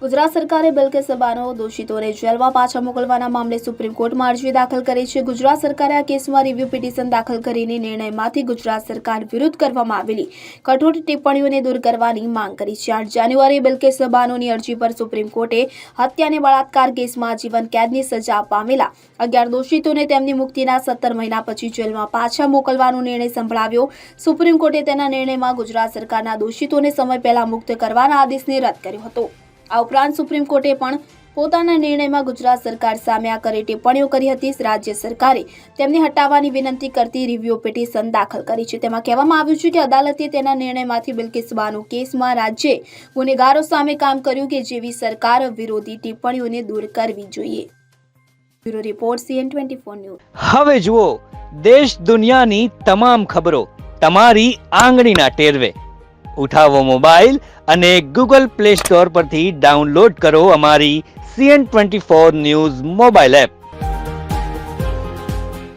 ગુજરાત સરકારે બિલ્કિસ બાનો દોષિતોને જેલમાં પાછા મોકલવાના મામલે સુપ્રીમ કોર્ટમાં અરજી દાખલ કરી છે। ગુજરાત સરકારે આ કેસમાં રિવ્યુ પિટિશન દાખલ કરીને નિર્ણયમાંથી ગુજરાત સરકાર વિરુદ્ધ કરવામાં આવેલી કઠોર ટિપ્પણીઓને દૂર કરવાની માંગ કરી છે। 8 જાન્યુઆરીએ બિલ્કિસ બાનોની અરજી પર સુપ્રીમ કોર્ટે હત્યા અને બળાત્કાર કેસમાં આજીવન કેદની સજા પામેલા 11 દોષિતોને તેમની મુક્તિના 17 મહિના પછી જેલમાં પાછા મોકલવાનો નિર્ણય સંભળાવ્યો। સુપ્રીમ કોર્ટે તેના નિર્ણયમાં ગુજરાત સરકારના દોષિતોને સમય પહેલા મુક્ત કરવાના આદેશને રદ કર્યો હતો। આ ઉપરાંત સુપ્રીમ કોર્ટે પણ પોતાના નિર્ણયમાં ગુજરાત સરકાર સામે આ કરી ટિપ્પણીઓ કરી હતી। રાજ્ય સરકારે તેમને હટાવવાની વિનંતી કરતી રિવ્યુ પિટિશન દાખલ કરી છે। તેમાં કહેવામાં આવ્યું છે કે અદાલતે તેના નિર્ણયમાંથી બિલ્કિસ બાનો કેસમાં રાજ્ય ગુનેગારો સામે કામ કર્યું કે જેવી સરકાર વિરોધી ટિપ્પણીઓને દૂર કરવી જોઈએ। Bureau report CN24 news. હવે જુઓ દેશ દુનિયાની તમામ ખબરો તમારી આંગળીના ટેરવે। ઉઠાવો મોબાઈલ અને ગૂગલ પ્લે સ્ટોર પરથી ડાઉનલોડ કરો અમારી CN24 ન્યૂઝ મોબાઈલ એપ।